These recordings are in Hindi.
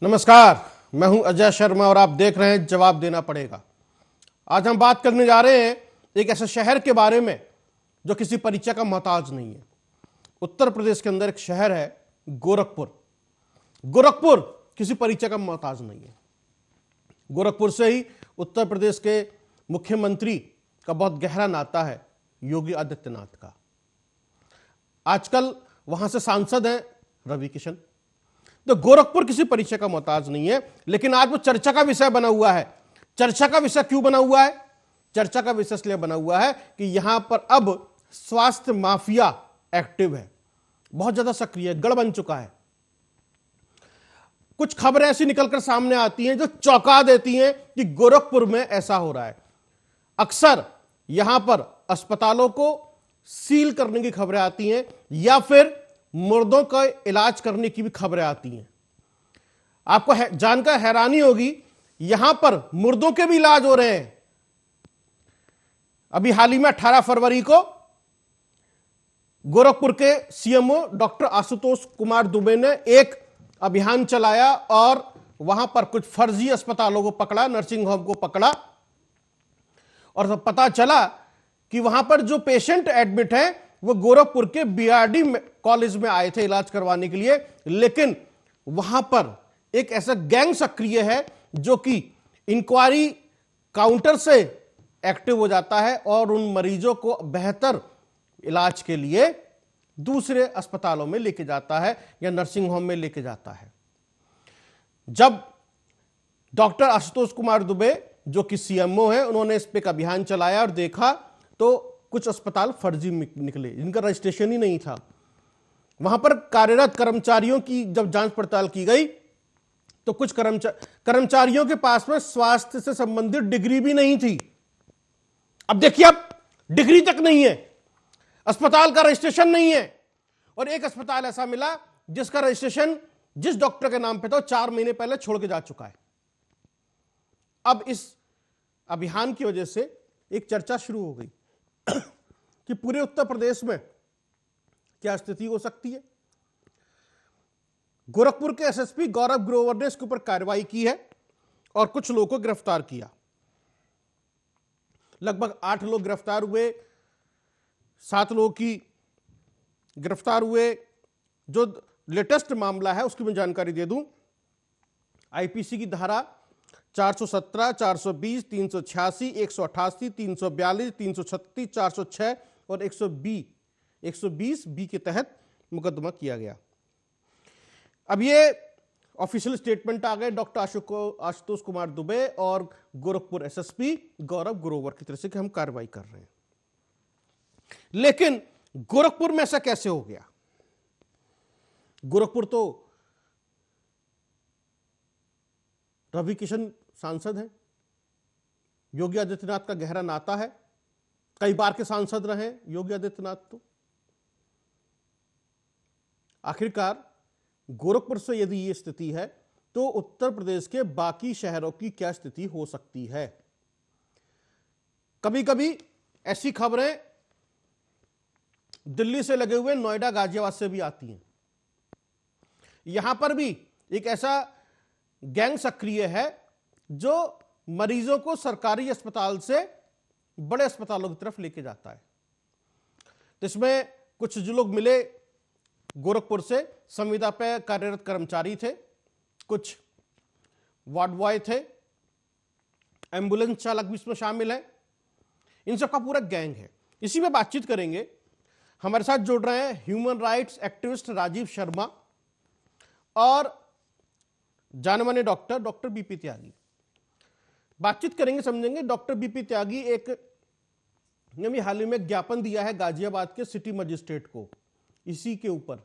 नमस्कार, मैं हूं अजय शर्मा और आप देख रहे हैं जवाब देना पड़ेगा। आज हम बात करने जा रहे हैं एक ऐसे शहर के बारे में जो किसी परिचय का मोहताज नहीं है। उत्तर प्रदेश के अंदर एक शहर है गोरखपुर। गोरखपुर किसी परिचय का मोहताज नहीं है। गोरखपुर से ही उत्तर प्रदेश के मुख्यमंत्री का बहुत गहरा नाता है, योगी आदित्यनाथ का। आजकल वहां से सांसद हैं रवि किशन। तो गोरखपुर किसी परिचय का मोहताज नहीं है, लेकिन आज वो चर्चा का विषय बना हुआ है। चर्चा का विषय क्यों बना हुआ है? चर्चा का विषय इसलिए बना हुआ है कि यहां पर अब स्वास्थ्य माफिया एक्टिव है, बहुत ज्यादा सक्रिय है, गढ़ बन चुका है। कुछ खबरें ऐसी निकलकर सामने आती हैं जो चौंका देती हैं कि गोरखपुर में ऐसा हो रहा है। अक्सर यहां पर अस्पतालों को सील करने की खबरें आती हैं या फिर मुर्दों का इलाज करने की भी खबरें आती हैं। आपको जानकर हैरानी होगी, यहां पर मुर्दों के भी इलाज हो रहे हैं। अभी हाल ही में 18 फरवरी को गोरखपुर के सीएमओ डॉक्टर आशुतोष कुमार दुबे ने एक अभियान चलाया और वहां पर कुछ फर्जी अस्पतालों को पकड़ा, नर्सिंग होम को पकड़ा, और पता चला कि वहां पर जो पेशेंट एडमिट है वो गोरखपुर के बीआरडी कॉलेज में आए थे इलाज करवाने के लिए। लेकिन वहां पर एक ऐसा गैंग सक्रिय है जो कि इंक्वायरी काउंटर से एक्टिव हो जाता है और उन मरीजों को बेहतर इलाज के लिए दूसरे अस्पतालों में लेके जाता है या नर्सिंग होम में लेके जाता है। जब डॉक्टर आशुतोष कुमार दुबे जो कि सीएमओ है, उन्होंने इस पे एक अभियान चलाया और देखा तो कुछ अस्पताल फर्जी निकले जिनका रजिस्ट्रेशन ही नहीं था। वहां पर कार्यरत कर्मचारियों की जब जांच पड़ताल की गई तो कुछ कर्मचारियों के पास में स्वास्थ्य से संबंधित डिग्री भी नहीं थी। अब देखिए, अब डिग्री तक नहीं है, अस्पताल का रजिस्ट्रेशन नहीं है, और एक अस्पताल ऐसा मिला जिसका रजिस्ट्रेशन जिस डॉक्टर के नाम पे था 4 महीने पहले छोड़ के जा चुका है। अब इस अभियान की वजह से एक चर्चा शुरू हो गई कि पूरे उत्तर प्रदेश में क्या स्थिति हो सकती है। गोरखपुर के एसएसपी गौरव ग्रोवर ने इसके ऊपर कार्रवाई की है और कुछ लोगों को गिरफ्तार किया। लगभग 8 लोग गिरफ्तार हुए, 7 लोगों की गिरफ्तार हुए। जो लेटेस्ट मामला है उसकी मैं जानकारी दे दूं। आईपीसी की धारा 417, 420, 386, 188, 342, 336, 406 और 120 बी के तहत मुकदमा किया गया। अब ये ऑफिशियल स्टेटमेंट आ गए डॉक्टर आशुतोष कुमार दुबे और गोरखपुर एसएसपी गौरव ग्रोवर की तरफ से कि हम कार्रवाई कर रहे हैं। लेकिन गोरखपुर में ऐसा कैसे हो गया? गोरखपुर तो रवि किशन सांसद हैं, योगी आदित्यनाथ का गहरा नाता है, कई बार के सांसद रहे योगी आदित्यनाथ। तो आखिरकार गोरखपुर से यदि यह स्थिति है तो उत्तर प्रदेश के बाकी शहरों की क्या स्थिति हो सकती है? कभी कभी ऐसी खबरें दिल्ली से लगे हुए नोएडा, गाजियाबाद से भी आती हैं। यहां पर भी एक ऐसा गैंग सक्रिय है जो मरीजों को सरकारी अस्पताल से बड़े अस्पतालों की तरफ लेके जाता है। तो इसमें कुछ जो लोग मिले गोरखपुर से, संविदा पे कार्यरत कर्मचारी थे, कुछ वार्ड बॉय थे, एम्बुलेंस चालक भी इसमें शामिल है। इन सबका पूरा गैंग है। इसी में बातचीत करेंगे। हमारे साथ जुड़ रहे हैं human rights activist Rajeev Sharma और जाने-माने डॉक्टर बीपी त्यागी। बातचीत करेंगे, समझेंगे। डॉक्टर बीपी त्यागी ने हाल ही में ज्ञापन दिया है गाजियाबाद के सिटी मजिस्ट्रेट को इसी के ऊपर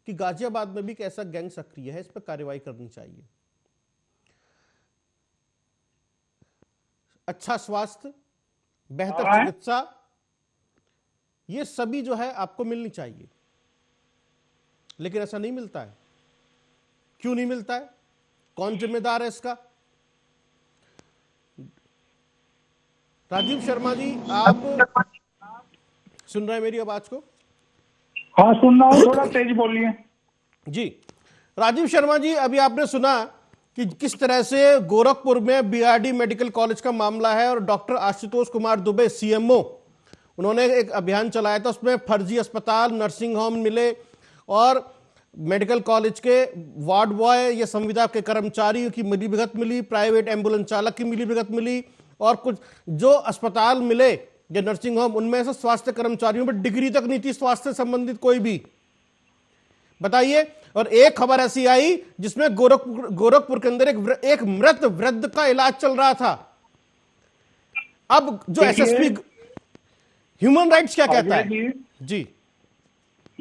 कि गाजियाबाद में भी कैसा गैंग सक्रिय है, इस पर कार्रवाई करनी चाहिए। अच्छा स्वास्थ्य, बेहतर चिकित्सा, ये सभी जो है आपको मिलनी चाहिए, लेकिन ऐसा नहीं मिलता है। क्यों नहीं मिलता है? कौन जिम्मेदार है इसका? राजीव शर्मा जी, आप सुन रहे हैं मेरी आवाज को? हाँ सुन रहा हूँ, थोड़ा तेज बोलिए। जी, राजीव शर्मा जी, अभी आपने सुना कि किस तरह से गोरखपुर में बीआरडी मेडिकल कॉलेज का मामला है और डॉक्टर आशुतोष कुमार दुबे सीएमओ, उन्होंने एक अभियान चलाया था, उसमें फर्जी अस्पताल, नर्सिंग होम मिले और मेडिकल कॉलेज के वार्ड बॉय या संविदा के कर्मचारी की मिलीभगत मिली, प्राइवेट एम्बुलेंस चालक की मिलीभगत मिली और कुछ जो अस्पताल मिले या नर्सिंग होम उनमें से स्वास्थ्य कर्मचारियों पर डिग्री तक नहीं थी स्वास्थ्य से संबंधित कोई भी। बताइए। और एक खबर ऐसी आई जिसमें गोरखपुर के अंदर एक मृत वृद्ध का इलाज चल रहा था। अब जो एसएसपी ह्यूमन राइट्स क्या कहता है? जी,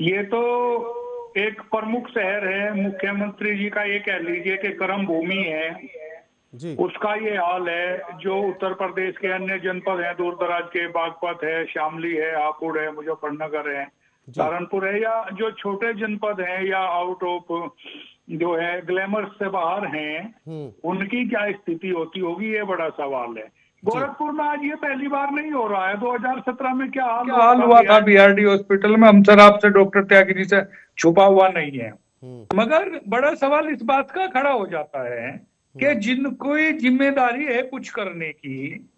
ये तो एक प्रमुख शहर है, मुख्यमंत्री जी का ये कह लीजिए कि कर्म भूमि है जी, उसका ये हाल है। जो उत्तर प्रदेश के अन्य जनपद हैं, दूर दराज के, बागपत है, शामली है, हापुड़ है, मुजफ्फरनगर है, सहारनपुर है, या जो छोटे जनपद हैं या आउट ऑफ जो है ग्लैमर से बाहर हैं, उनकी क्या स्थिति होती होगी, ये बड़ा सवाल है। गोरखपुर में आज ये पहली बार नहीं हो रहा है। 2017 में क्या हाल हुआ था बीआरडी हॉस्पिटल में, हम सर आपसे डॉक्टर त्यागी जी से छुपा हुआ नहीं है। मगर बड़ा सवाल इस बात का खड़ा हो जाता है कि जिनको जिम्मेदारी है कुछ करने की,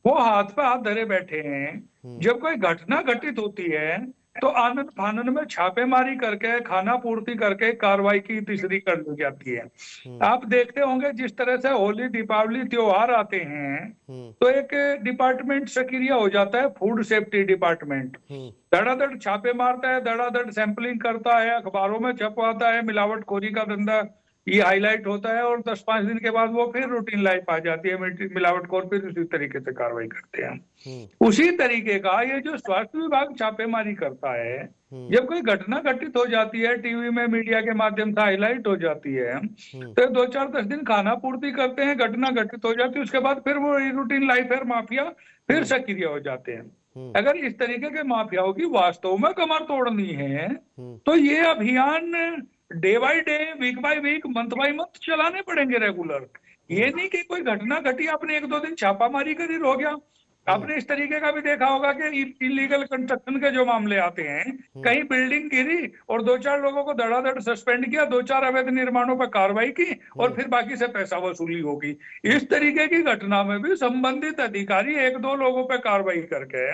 वो हाथ पे हाथ धरे बैठे हैं। जब कोई घटना घटित होती है तो आनंद फानन में छापेमारी करके, खाना पूर्ति करके कार्रवाई की तीसरी कर दी जाती है। आप देखते होंगे जिस तरह से होली, दीपावली त्योहार आते हैं तो एक डिपार्टमेंट सक्रिय हो जाता है, फूड सेफ्टी डिपार्टमेंट धड़ाधड़ छापे मारता है, धड़ाधड़ सैंपलिंग करता है, अखबारों में छपवाता है, मिलावटखोरी का धंधा ये हाईलाइट होता है और 10-5 दिन के बाद वो फिर रूटीन लाइफ आ जाती है, मिलावटखोर फिर उसी तरीके से कार्रवाई करते हैं। उसी तरीके का ये जो स्वास्थ्य विभाग छापेमारी करता है, जब कोई घटना घटित हो जाती है, टीवी में मीडिया के माध्यम से हाईलाइट हो जाती है, तो 2-4-10 दिन खाना पूर्ति करते हैं, घटना घटित हो जाती है, उसके बाद फिर वो रूटीन लाइफ है, माफिया फिर सक्रिय हो जाते हैं। अगर इस तरीके के माफियाओं की वास्तव में कमर तोड़नी है तो ये अभियान day by day, week by week, month by month चलाने पड़ेंगे रेगुलर। ये नहीं कि कोई घटना घटी, आपने 1-2 दिन छापामारी करी हो गया। आपने इस तरीके का भी देखा होगा कि इलीगल कंस्ट्रक्शन के जो मामले आते हैं, कहीं बिल्डिंग गिरी और 2-4 लोगों को धड़ाधड़ सस्पेंड किया, 2-4 अवैध निर्माणों पर कार्रवाई की और फिर बाकी से पैसा वसूली होगी। इस तरीके की घटना में भी संबंधित अधिकारी 1-2 लोगों पर कार्रवाई करके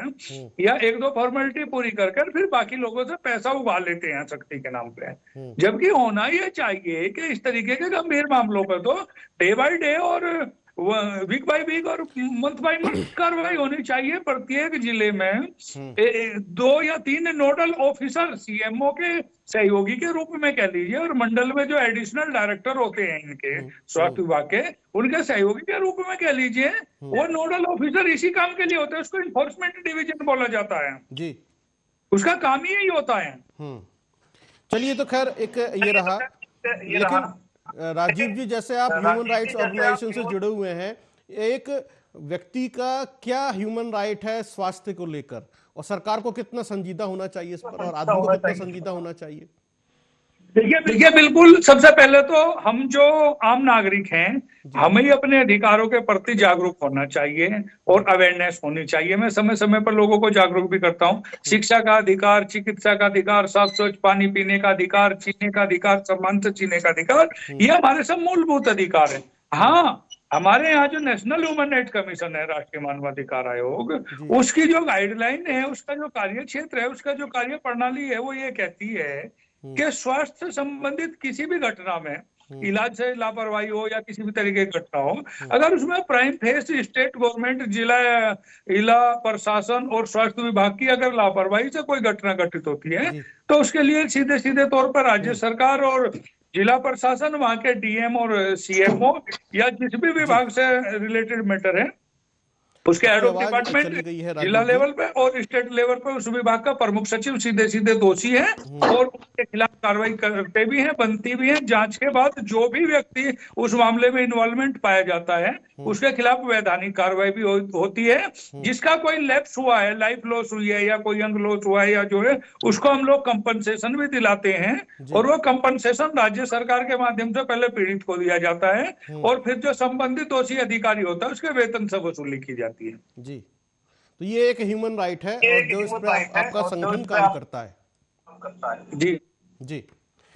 या 1-2 फॉर्मेलिटी पूरी करके फिर बाकी लोगों से पैसा उगा लेते हैं सख्ती के नाम पे। जबकि होना यह चाहिए कि इस तरीके के गंभीर मामलों पर तो डे बाय डे और वीक बाय वीक और मंथ बाय मंथ कार्रवाई होनी चाहिए। प्रत्येक जिले में 2 या 3 नोडल ऑफिसर सीएमओ के सहयोगी के रूप में कह लीजिए, और मंडल में जो एडिशनल डायरेक्टर होते हैं इनके स्वास्थ्य विभाग के, उनके सहयोगी के रूप में कह लीजिए, वो नोडल ऑफिसर इसी काम के लिए होते हैं। उसको इन्फोर्समेंट डिवीजन बोला जाता है जी, उसका काम ही यही होता है। चलिए, तो खैर एक ये रहा, लेकिन राजीव जी, जैसे आप ह्यूमन राइट्स ऑर्गेनाइजेशन से जुड़े हुए हैं, एक व्यक्ति का क्या ह्यूमन राइट है स्वास्थ्य को लेकर, और सरकार को कितना संजीदा होना चाहिए इस पर, और आदमी को कितना संजीदा होना चाहिए? देखिए, बिल्कुल सबसे पहले तो हम जो आम नागरिक हैं, हमें ही अपने अधिकारों के प्रति जागरूक होना चाहिए और अवेयरनेस होनी चाहिए। मैं समय समय पर लोगों को जागरूक भी करता हूँ। शिक्षा का अधिकार, चिकित्सा का अधिकार, साफ स्वच्छ पानी पीने का अधिकार, जीने का अधिकार, सम्मान से जीने का अधिकार, ये हमारे सब मूलभूत अधिकार है। हाँ, हमारे यहाँ जो नेशनल ह्यूमन राइट कमीशन है, राष्ट्रीय मानवाधिकार आयोग, उसकी जो गाइडलाइन है, उसका जो कार्य क्षेत्र है, उसका जो कार्य प्रणाली है, वो ये कहती है कि स्वास्थ्य संबंधित किसी भी घटना में, इलाज से लापरवाही हो या किसी भी तरीके की घटना हो, अगर उसमें प्राइम फेस स्टेट गवर्नमेंट, जिला प्रशासन और स्वास्थ्य विभाग की अगर लापरवाही से कोई घटना घटित होती है तो उसके लिए सीधे सीधे तौर पर राज्य सरकार और जिला प्रशासन, वहां के डीएम और सीएमओ या जिस भी विभाग से रिलेटेड मैटर है, उसके हेड ऑफ डिपार्टमेंट जिला लेवल पे और स्टेट लेवल पे उस विभाग का प्रमुख सचिव सीधे सीधे दोषी है और उनके खिलाफ कार्रवाई करते भी हैं, बनती भी है। जांच के बाद जो भी व्यक्ति उस मामले में इन्वॉल्वमेंट पाया जाता है, उसके खिलाफ वैधानिक कार्रवाई भी होती है। जिसका कोई लैप्स हुआ है, लाइफ लॉस हुई है या कोई अंग लॉस हुआ है या जो है, उसको हम लोग कंपनसेशन भी दिलाते हैं और वो कंपनसेशन राज्य सरकार के माध्यम से पहले पीड़ित को दिया जाता है और फिर जो संबंधित दोषी अधिकारी होता है उसके वेतन से वसूली की जाती है जी। तो ये एक ह्यूमन राइट है और जो इस पर आपका संगठन काम करता है। जी जी,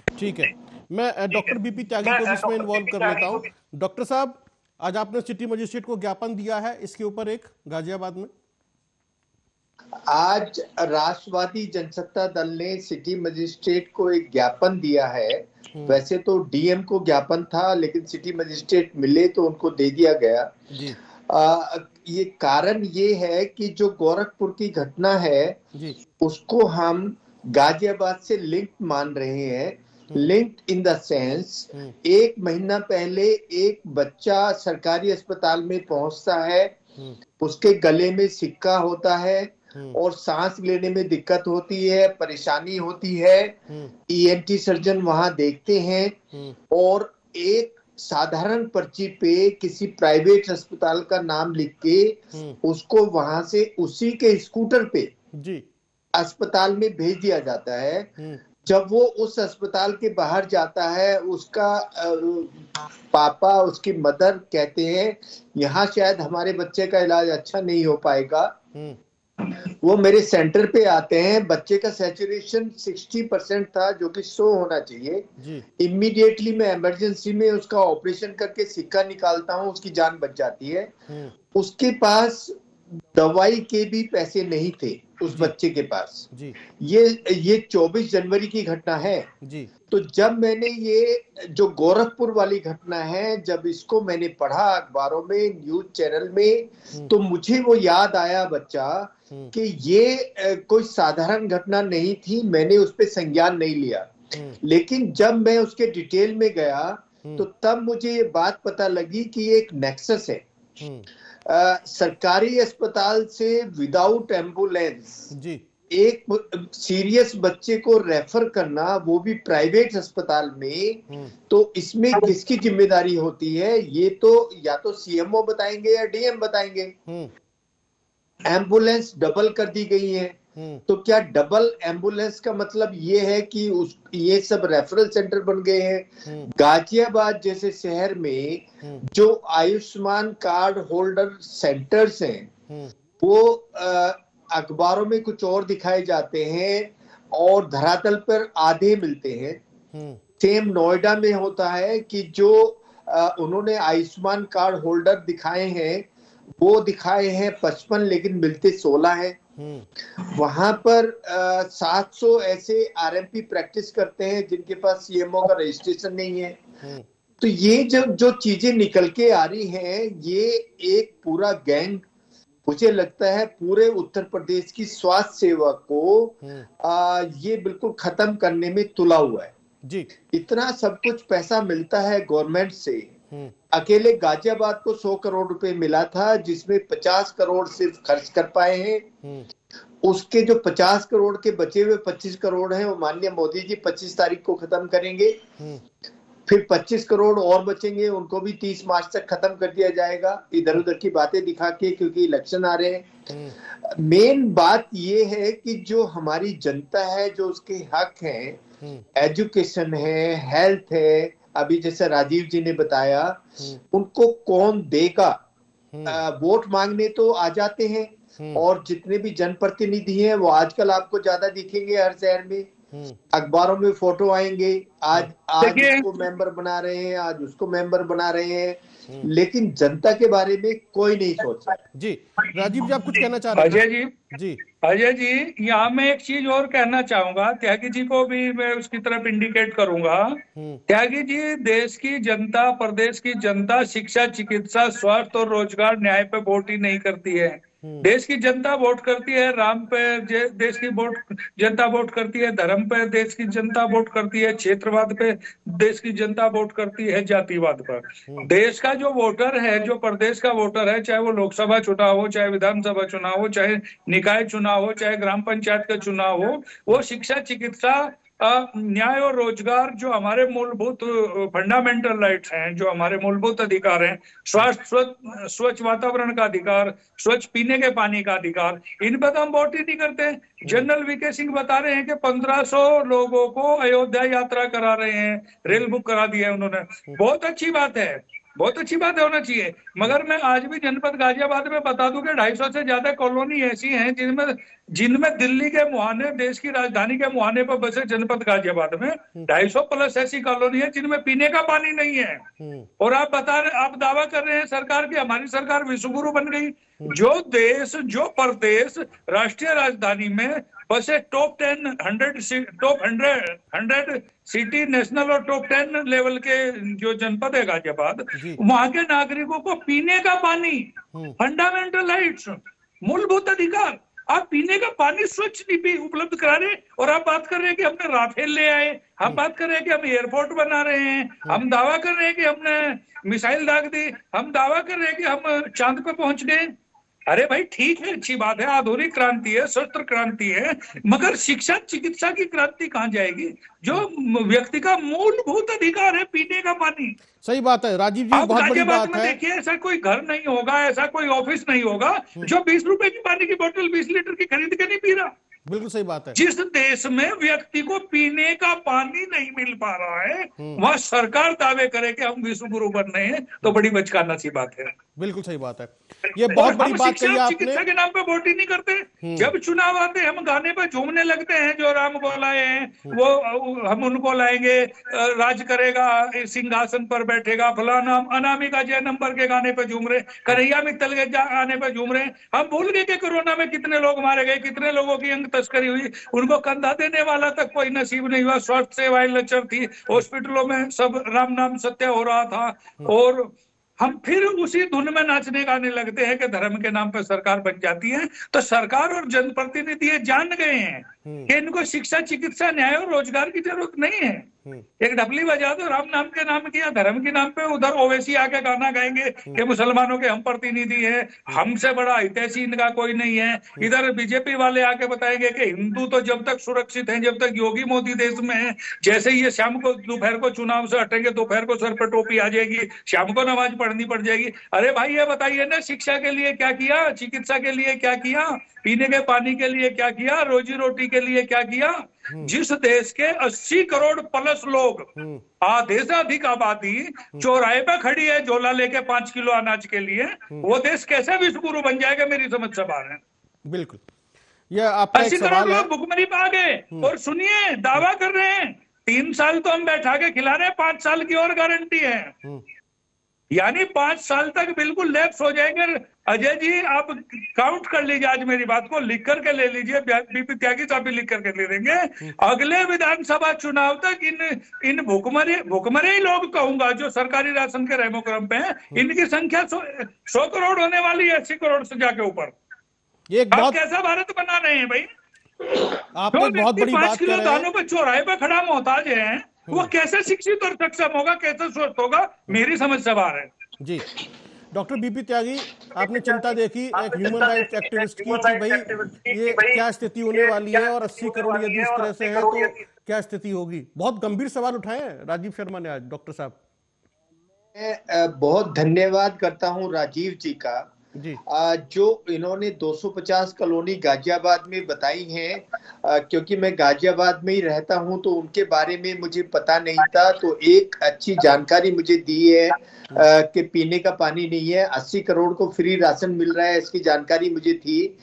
ठीक है। मैं डॉक्टर बीपी त्यागी को भी इसमें इन्वॉल्व कर लेता हूं। डॉक्टर साहब, आज आपने सिटी मजिस्ट्रेट को ज्ञापन दिया है इसके ऊपर एक गाजियाबाद में। आज राष्ट्रवादी जनसत्ता दल ने सिटी मजिस्ट्रेट को एक ज्ञापन दिया है। वैसे तो डीएम को ज्ञापन था, लेकिन सिटी मजिस्ट्रेट मिले तो उनको दे दिया गया जी। ये कारण ये है कि जो गोरखपुर की घटना है जी, उसको हम गाजियाबाद से लिंक्ड मान रहे हैं। लिंक्ड इन द सेंस, 1 महीना पहले एक बच्चा सरकारी अस्पताल में पहुंचता है, उसके गले में सिक्का होता है और सांस लेने में दिक्कत होती है, परेशानी होती है। ईएनटी सर्जन वहां देखते हैं और एक साधारण पर्ची पे किसी प्राइवेट अस्पताल का नाम लिख के उसको वहां से उसी के स्कूटर पे जी अस्पताल में भेज दिया जाता है। जब वो उस अस्पताल के बाहर जाता है, उसका पापा, उसकी मदर कहते हैं यहाँ शायद हमारे बच्चे का इलाज अच्छा नहीं हो पाएगा। वो मेरे सेंटर पे आते हैं, बच्चे का सैचुरेशन 60% था, जो कि 100 होना चाहिए। इमीडिएटली मैं इमरजेंसी में उसका ऑपरेशन करके सिक्का निकालता हूँ, उसकी जान बच जाती है। उसके पास दवाई के भी पैसे नहीं थे उस बच्चे के पास जी। ये 24 जनवरी की घटना है जी। तो जब मैंने ये जो गोरखपुर वाली घटना है, जब इसको मैंने पढ़ा अखबारों में, न्यूज चैनल में, तो मुझे वो याद आया बच्चा कि ये कोई साधारण घटना नहीं थी। मैंने उस पर संज्ञान नहीं लिया, लेकिन जब मैं उसके डिटेल में गया तो तब मुझे ये बात पता लगी कि ये एक नेक्सस है। सरकारी अस्पताल से विदाउट एम्बुलेंस जी एक सीरियस बच्चे को रेफर करना, वो भी प्राइवेट अस्पताल में, तो इसमें किसकी जिम्मेदारी होती है? ये तो या तो सीएमओ बताएंगे या डीएम बताएंगे। एम्बुलेंस डबल कर दी गई है, तो क्या डबल एम्बुलेंस का मतलब ये है कि ये सब रेफरल सेंटर बन गए हैं? गाजियाबाद जैसे शहर में जो आयुष्मान कार्ड होल्डर सेंटर्स हैं, वो अखबारों में कुछ और दिखाए जाते हैं और धरातल पर आधे मिलते हैं। सेम नोएडा में होता है कि जो उन्होंने आयुष्मान कार्ड होल्डर दिखाए हैं, वो दिखाए हैं 55, लेकिन मिलते 16 हैं। वहां पर 700 ऐसे आरएमपी प्रैक्टिस करते हैं जिनके पास सीएमओ का रजिस्ट्रेशन नहीं है। तो ये जो चीजें निकल के आ रही हैं, ये एक पूरा गैंग, मुझे लगता है पूरे उत्तर प्रदेश की स्वास्थ्य सेवा को ये बिल्कुल खत्म करने में तुला हुआ है जी। इतना सब कुछ पैसा मिलता है गवर्नमेंट से। अकेले गाजियाबाद को 100 करोड़ रुपए मिला था, जिसमें 50 करोड़ सिर्फ खर्च कर पाए हैं। उसके जो 50 करोड़ के बचे हुए 25 करोड़ हैं, वो माननीय मोदी जी 25 तारीख को खत्म करेंगे। फिर 25 करोड़ और बचेंगे, उनको भी 30 मार्च तक खत्म कर दिया जाएगा, इधर उधर की बातें दिखा के, क्योंकि इलेक्शन आ रहे हैं। मेन बात ये है कि जो हमारी जनता है, जो उसके हक हैं, एजुकेशन है, हेल्थ है, अभी जैसे राजीव जी ने बताया, उनको कौन देगा? वोट मांगने तो आ जाते हैं, और जितने भी जनप्रतिनिधि हैं वो आजकल आपको ज्यादा दिखेंगे हर शहर में, अखबारों में फोटो आएंगे, आज उसको मेंबर बना रहे हैं, आज उसको मेंबर बना रहे हैं, लेकिन जनता के बारे में कोई नहीं सोच रहा जी। राजीव जी, आप कुछ कहना चाह रहे हैं? अजय जी, यहाँ मैं एक चीज और कहना चाहूंगा, त्यागी जी को भी मैं उसकी तरफ इंडिकेट करूंगा। त्यागी जी, देश की जनता, प्रदेश की जनता शिक्षा, चिकित्सा, स्वास्थ्य और रोजगार, न्याय पे वोट ही नहीं करती है। देश की जनता वोट करती है राम पे, देश की जनता वोट करती है धर्म पे, देश की जनता वोट करती है क्षेत्रवाद पे, देश की जनता वोट करती है जातिवाद पर। देश का जो वोटर है, जो प्रदेश का वोटर है, चाहे वो लोकसभा चुनाव हो, चाहे विधानसभा चुनाव हो, चाहे निकाय चुनाव हो, चाहे ग्राम पंचायत का चुनाव हो, वो शिक्षा, चिकित्सा, न्याय और रोजगार, जो हमारे मूलभूत फंडामेंटल राइट्स हैं, जो हमारे मूलभूत अधिकार हैं, स्वास्थ्य, स्वच्छ वातावरण का अधिकार, स्वच्छ पीने के पानी का अधिकार, इन पर तो हम वोट ही नहीं करते। जनरल वीके सिंह बता रहे हैं कि 1500 लोगों को अयोध्या यात्रा करा रहे हैं, रेल बुक करा दी है उन्होंने, बहुत अच्छी बात है। बहुत अच्छी बात है, होना चाहिए। मगर मैं आज भी जनपद गाजियाबाद में बता दूं कि 250 से ज्यादा कॉलोनी ऐसी हैं जिनमें जिनमें दिल्ली के मुहाने, देश की राजधानी के मुहाने पर बसे जनपद गाजियाबाद में 250 प्लस ऐसी कॉलोनी है जिनमें पीने का पानी नहीं है। और आप दावा कर रहे हैं सरकार की हमारी सरकार विश्वगुरु बन गई। जो देश, जो प्रदेश राष्ट्रीय राजधानी में बसे टॉप 100 सिटी नेशनल और टॉप 10 लेवल के जो जनपद है गाजियाबाद, वहां के नागरिकों को पीने का पानी, फंडामेंटल राइट्स, मूलभूत अधिकार, आप पीने का पानी स्वच्छ नहीं उपलब्ध करा रहे। और आप बात कर रहे हैं कि हमने राफेल ले आए, हम बात कर रहे हैं कि हम एयरपोर्ट बना रहे हैं, हम दावा कर रहे हैं कि हमने मिसाइल दाग दी, हम दावा कर रहे हैं कि हम चांद पे पहुंच गए। अरे भाई ठीक है, अच्छी बात है, आधुनिक क्रांति है, शस्त्र क्रांति है, मगर शिक्षा चिकित्सा की क्रांति कहां जाएगी? जो व्यक्ति का मूलभूत अधिकार है पीने का पानी। सही बात है राजीव जी, बहुत बड़ी बात है। देखिए, ऐसा कोई घर नहीं होगा, ऐसा कोई ऑफिस नहीं होगा जो 20 रुपए की पानी की बोतल 20 लीटर की खरीद के नहीं पी रहा। बिल्कुल सही बात है। जिस देश में व्यक्ति को पीने का पानी नहीं मिल पा रहा है, वहां सरकार दावे करे कि हम विश्व गुरु बन रहे हैं, तो बड़ी बचकाना सी बात है। बिल्कुल सही बात है, ये बहुत बड़ी बात कही आपने। चिकित्सा के नाम पे वोट ही नहीं करते। जब चुनाव आते हम गाने पे झूमने लगते हैं, जो राम को लाए हैं वो हम उनको लाएंगे, राज करेगा, सिंहासन पर बैठेगा, फलाना, अनामिका जय नंबर के गाने पे झूम रहे, कन्हैया मित्तल के गाने पे झूम रहे। हम भूल गए कि कोरोना में कितने लोग मारे गए, कितने लोगों की अंग तस्करी हुई, उनको कंधा देने वाला तक कोई नसीब नहीं हुआ। स्वास्थ्य सेवाएं लचर थी, हॉस्पिटलों में सब राम नाम सत्य हो रहा था। और हम फिर उसी धुन में नाचने गाने लगते हैं कि धर्म के नाम पर सरकार बन जाती है। तो सरकार और जनप्रतिनिधि जान गए हैं कि इनको शिक्षा, चिकित्सा, न्याय और रोजगार की जरूरत नहीं है। एक डबली बजा दो, राम नाम के नाम किया, धर्म के नाम पे, उधर ओवैसी आके गाना गाएंगे कि मुसलमानों के हम प्रतिनिधि हैं, हमसे बड़ा हितैषी इनका कोई नहीं है। इधर बीजेपी वाले आके बताएंगे कि हिंदू तो जब तक सुरक्षित हैं जब तक योगी मोदी देश में है, जैसे ही ये शाम को दोपहर को चुनाव से हटेंगे, दोपहर को सर पर टोपी आ जाएगी, शाम को नमाज पढ़नी पड़ जाएगी। अरे भाई ये बताइए ना, शिक्षा के लिए क्या किया, चिकित्सा के लिए क्या किया, पीने के पानी के लिए क्या किया, रोजी रोटी के लिए क्या किया? जिस देश के 80 करोड़ प्लस लोग, आधे से अधिक आबादी चौराहे पे खड़ी है झोला लेके 5 किलो अनाज के लिए, वो देश कैसे विश्व गुरु बन जाएगा? मेरी समझ से बाहर है। बिल्कुल, यह आपका एक सवाल है। भुखमरी पे आ गए। और सुनिए, दावा कर रहे हैं 3 साल तो हम बैठा के खिला रहे हैं, 5 साल की और गारंटी है। यानी 5 साल तक बिल्कुल लैप्स हो जाएंगे। अजय जी आप काउंट कर लीजिए, आज मेरी बात को लिख करके ले लीजिए, बीपी त्यागी साहब भी लिख करके ले देंगे। अगले विधानसभा चुनाव तक इन भुखमरे ही लोग कहूंगा जो सरकारी राशन के रेमोक्रम पे हैं, इनकी संख्या 100 करोड़ होने वाली है, 80 करोड़ से जाके ऊपर। आप कैसा भारत बना रहे हैं भाई? आपने बहुत बड़ी बात 5 किलो दानों पे चौराहे पे खड़ा मोहताज है, वो कैसे शिक्षित और सक्षम होगा, कैसे स्वस्थ होगा? मेरी समझ से बाहर है जी। डॉक्टर बीपी त्यागी, आपने चिंता देखी एक ह्यूमन राइट्स एक्टिविस्ट की कि भाई ये क्या स्थिति होने वाली है, और 80 करोड़ यदि इस तरह से है तो क्या स्थिति होगी? बहुत गंभीर सवाल उठाए हैं राजीव शर्मा ने आज। डॉक्टर साहब, मैं बहुत धन्यवाद करता हूं राजीव जी का जी। जो इन्होंने 250 कॉलोनी गाजियाबाद में बताई हैं, क्योंकि मैं गाजियाबाद में ही रहता हूं तो उनके बारे में मुझे पता नहीं था, तो एक अच्छी जानकारी मुझे दी है कि पीने का पानी नहीं है, 80 करोड़ को फ्री राशन मिल रहा है, इसकी जानकारी मुझे थी।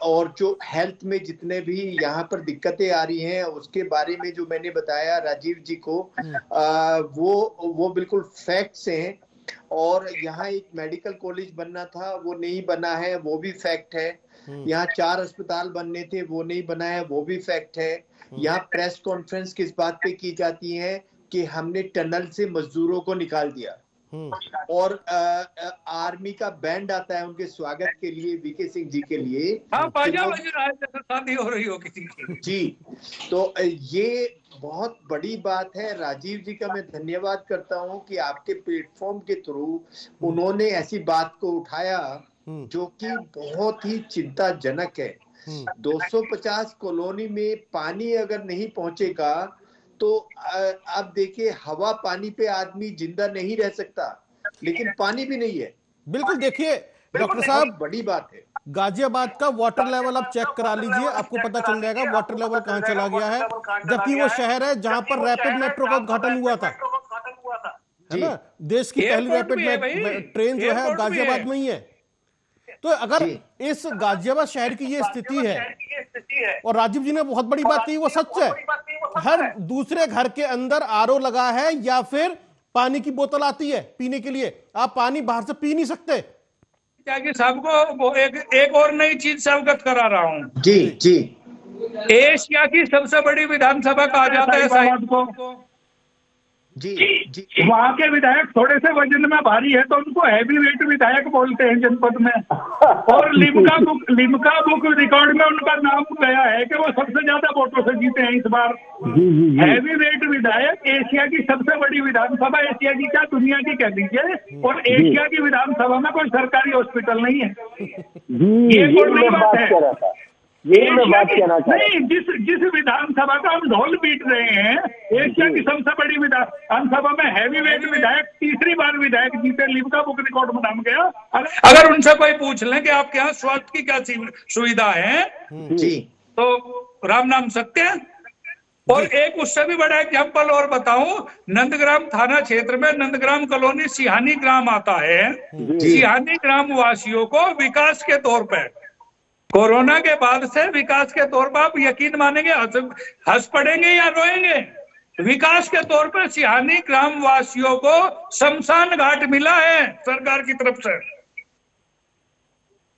और जो हेल्थ में जितने भी यहाँ पर दिक्कतें आ रही हैं उसके बारे में जो मैंने बताया राजीव जी को, वो बिल्कुल फैक्ट्स हैं। और यहाँ एक मेडिकल कॉलेज बनना था, वो नहीं बना है, वो भी फैक्ट है। यहाँ 4 अस्पताल बनने थे, वो नहीं बना है, वो भी फैक्ट है। यहाँ प्रेस कॉन्फ्रेंस किस बात पे की जाती है कि हमने टनल से मजदूरों को निकाल दिया, और आर्मी का बैंड आता है उनके स्वागत के लिए, वीके सिंह जी के लिए। शादी हो रही हो किसी की जी। तो ये बहुत बड़ी बात है। राजीव जी का मैं धन्यवाद करता हूं कि आपके प्लेटफॉर्म के थ्रू उन्होंने ऐसी बात को उठाया जो कि बहुत ही चिंताजनक है। 250 कॉलोनी में पानी अगर नहीं पहुंचेगा तो आप देखिए, हवा पानी पे आदमी जिंदा नहीं रह सकता, लेकिन पानी भी नहीं है। बिल्कुल, देखिए डॉक्टर साहब, बड़ी बात है। गाजियाबाद का वाटर लेवल आप चेक करा लीजिए, आपको पता चल जाएगा वाटर लेवल कहां चला गया है, जबकि वो शहर है जहां पर रैपिड मेट्रो का उद्घाटन हुआ था। है ना, देश की पहली रैपिड ट्रेन जो है गाजियाबाद में ही है। तो अगर इस गाजियाबाद शहर की ये स्थिति है, और राजीव जी ने बहुत बड़ी बात कही, वो सच है, हर दूसरे घर के अंदर आरओ लगा है या फिर पानी की बोतल आती है पीने के लिए, आप पानी बाहर से पी नहीं सकते। क्या कि सबको एक और नई चीज से अवगत करा रहा हूँ। जी जी, एशिया की सबसे बड़ी विधानसभा कहा जाता है साइड को। जी जी, वहाँ के विधायक थोड़े से वजन में भारी है तो उनको हैवी वेट विधायक बोलते हैं जनपद में। और लिम्का बुक रिकॉर्ड में उनका नाम गया है कि वो सबसे ज्यादा वोटों से जीते हैं इस बार। हैवी वेट विधायक, एशिया की सबसे बड़ी विधानसभा, एशिया की क्या दुनिया की कह लीजिए, और एशिया की विधानसभा में कोई सरकारी हॉस्पिटल नहीं है। ये कोई नई बात है। ये मैं बात कहना चाहता हूं, जिस विधानसभा का हम ढोल पीट रहे हैं, एशिया की सबसे बड़ी विधानसभा में हैवी वेट विधायक तीसरी बार विधायक जीते, लिम्का बुक रिकॉर्ड में नाम गया। अगर उनसे कोई पूछ लें कि आपके यहाँ स्वास्थ्य की क्या सुविधा है जी, तो राम नाम सत्य है। और एक उससे भी बड़ा एग्जाम्पल और बताऊं, नंदग्राम थाना क्षेत्र में नंदग्राम कॉलोनी सिहानी ग्राम आता है। सिहानी ग्राम वासियों को विकास के तौर पर, कोरोना के बाद से विकास के तौर पर, आप यकीन मानेंगे, हंस पड़ेंगे या रोएंगे, विकास के तौर पर सिहानी ग्राम वासियों को शमशान घाट मिला है सरकार की तरफ से।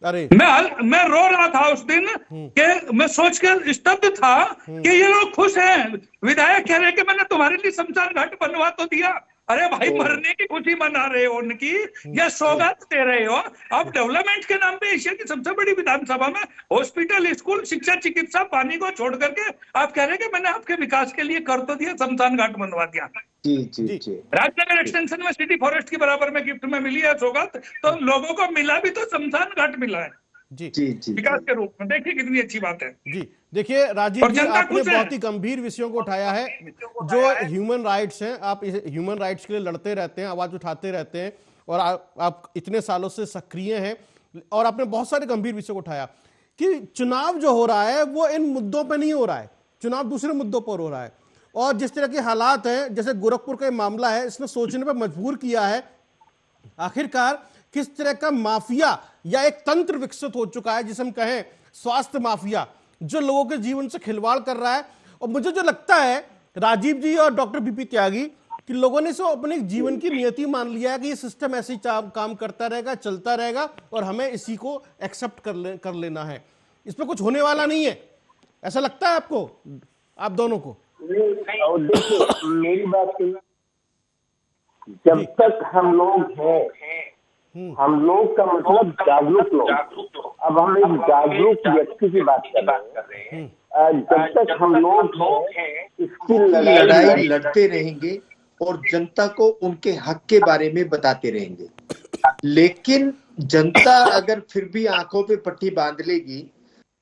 अरे मैं रो रहा था उस दिन कि मैं सोच कर स्तब्ध था कि ये लोग खुश हैं। विधायक कह रहे कि मैंने तुम्हारे लिए शमशान घाट बनवा तो दिया। अरे भाई, मरने की खुशी मना रहे हो उनकी या सौगात दे रहे हो? आप डेवलपमेंट के नाम पे एशिया की सबसे बड़ी विधानसभा में हॉस्पिटल, स्कूल, शिक्षा, चिकित्सा, पानी को छोड़ करके आप कह रहे हैं कि मैंने आपके विकास के लिए कर तो दिया, शमशान घाट बनवा दिया। जी जी जी, राजनगर एक्सटेंशन में सिटी फॉरेस्ट की बराबर में गिफ्ट में मिली है सौगात, तो लोगों को मिला भी तो शमशान घाट मिला है जी जी जी, विकास के रूप में। देखिए कितनी अच्छी बात है। जी देखिए राजीव जी, आपने बहुत ही गंभीर विषयों को उठाया है, जो ह्यूमन राइट्स हैं। आप ह्यूमन राइट्स के लिए लड़ते रहते हैं, आवाज उठाते रहते हैं, और आप इतने सालों से सक्रिय हैं, और आपने बहुत सारे गंभीर विषयों को उठाया कि चुनाव जो हो रहा है वो इन मुद्दों पर नहीं हो रहा है, चुनाव दूसरे मुद्दों पर हो रहा है। और जिस तरह के हालात हैं, जैसे गोरखपुर का मामला है, इसने सोचने पर मजबूर किया है आखिरकार किस तरह का माफिया या एक तंत्र विकसित हो चुका है, जिसे हम कहें स्वास्थ्य माफिया, जो लोगों के जीवन से खिलवाड़ कर रहा है। और मुझे जो लगता है राजीव जी और डॉक्टर बीपी त्यागी कि लोगों ने इसको अपने जीवन की नियति मान लिया है कि ये सिस्टम ऐसे ही काम करता रहेगा, चलता रहेगा, और हमें इसी को एक्सेप्ट कर लेना है, इस पर कुछ होने वाला नहीं है। ऐसा लगता है आपको, आप दोनों को? और देखिए, मेरी बात सुनिए, जब तक हम लोग हैं, हम लोग का मतलब जागरूक लोग, अब हम एक जागरूक व्यक्ति की बात कर रहे हैं। जब तक हम लोग हैं, इसकी लड़ाई लड़ते रहेंगे और जनता को उनके हक के बारे में बताते रहेंगे। लेकिन जनता अगर फिर भी आंखों पे पट्टी बांध लेगी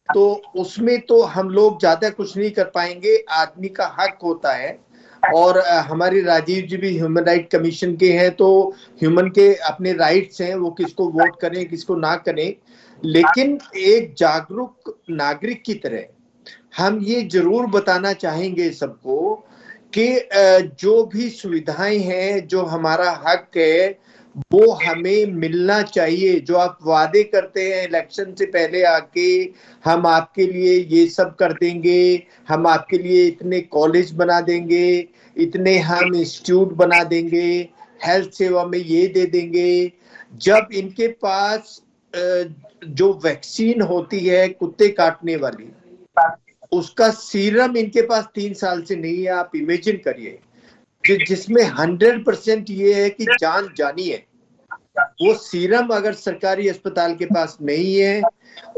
तो उसमें तो हम लोग ज्यादा कुछ नहीं कर पाएंगे। आदमी का हक होता है, और हमारे राजीव जी भी ह्यूमन राइट कमीशन के हैं, तो ह्यूमन के अपने राइट्स हैं, वो किसको वोट करें किसको ना करें। लेकिन एक जागरूक नागरिक की तरह हम ये जरूर बताना चाहेंगे सबको कि जो भी सुविधाएं हैं, जो हमारा हक है, वो हमें मिलना चाहिए। जो आप वादे करते हैं इलेक्शन से पहले आके, हम आपके लिए ये सब कर देंगे, हम आपके लिए इतने कॉलेज बना देंगे, इतने हम इंस्टीट्यूट बना देंगे, हेल्थ सेवा में ये दे देंगे। जब इनके पास जो वैक्सीन होती है कुत्ते काटने वाली, उसका सीरम इनके पास 3 साल से नहीं है। आप इमेजिन करिए, जिसमें 100% ये है कि जान जानी है, वो सीरम अगर सरकारी अस्पताल के पास नहीं है,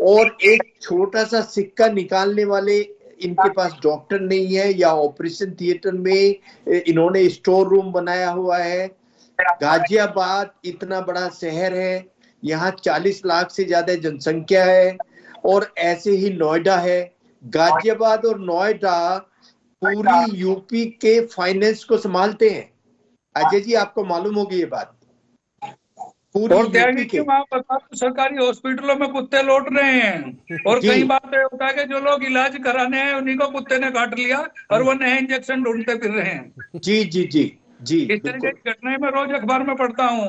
और एक छोटा सा सिक्का निकालने वाले इनके पास डॉक्टर नहीं है, या ऑपरेशन थिएटर में इन्होंने स्टोर रूम बनाया हुआ है। गाजियाबाद इतना बड़ा शहर है, यहाँ 40 लाख से ज्यादा जनसंख्या है, और ऐसे ही नोएडा है। गाजियाबाद और नोएडा पूरी यूपी के फाइनेंस को संभालते हैं। अजय जी, आपको मालूम होगी ये बात? पूरी यूपी के सरकारी हॉस्पिटलों में कुत्ते लौट रहे हैं, और कई बार होता है कि जो लोग इलाज कराने हैं उन्हीं को कुत्ते ने काट लिया और वो नए इंजेक्शन ढूंढते फिर रहे हैं। जी जी जी, जी इस तरह बिल्कुल की घटनाएं मैं रोज अखबार में पढ़ता हूँ।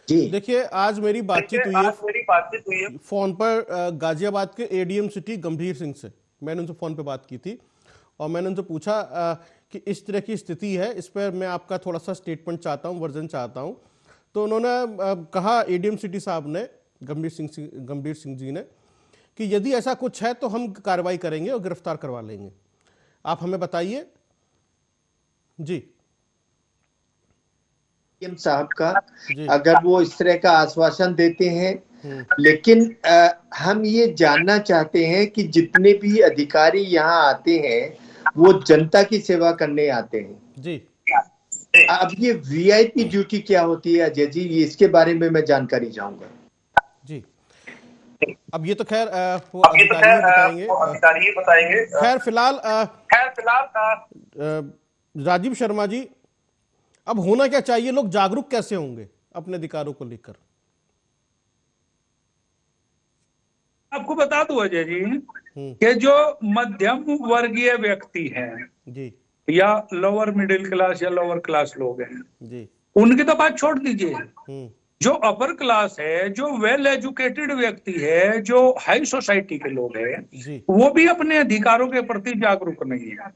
जी। देखिए, आज मेरी बातचीत हुई है फोन पर गाजियाबाद के एडीएम सिटी गंभीर सिंह से। मैंने उनसे फोन पे बात की थी और मैंने उनसे पूछा कि इस तरह की स्थिति है, इस पर मैं आपका थोड़ा सा स्टेटमेंट चाहता हूँ, वर्जन चाहता हूँ। तो उन्होंने कहा, एडीएम सिटी साहब ने, गंभीर सिंह जी ने, कि यदि ऐसा कुछ है तो हम कार्रवाई करेंगे और गिरफ्तार करवा लेंगे। आप हमें बताइए। जी एम साहब का जी। अगर वो इस तरह का आश्वासन देते हैं, लेकिन हम ये जानना चाहते हैं कि जितने भी अधिकारी यहाँ आते हैं वो जनता की सेवा करने आते हैं जी अब ये वीआईपी ड्यूटी क्या होती है अजय जी, ये इसके बारे में मैं जानकारी चाहूंगा। जी। अब ये तो खैर वो अधिकारी ही बताएंगे। खैर फिलहाल राजीव शर्मा जी, अब होना क्या चाहिए? लोग जागरूक कैसे होंगे अपने अधिकारों को लेकर? आपको बता दूं अजय जी कि जो मध्यम वर्गीय व्यक्ति हैं जी या लोअर मिडिल क्लास या लोअर क्लास लोग हैं, जी उनकी तो बात छोड़ दीजिए। जो अपर क्लास है, जो वेल एजुकेटेड व्यक्ति है, जो हाई सोसाइटी के लोग हैं, वो भी अपने अधिकारों के प्रति जागरूक नहीं है।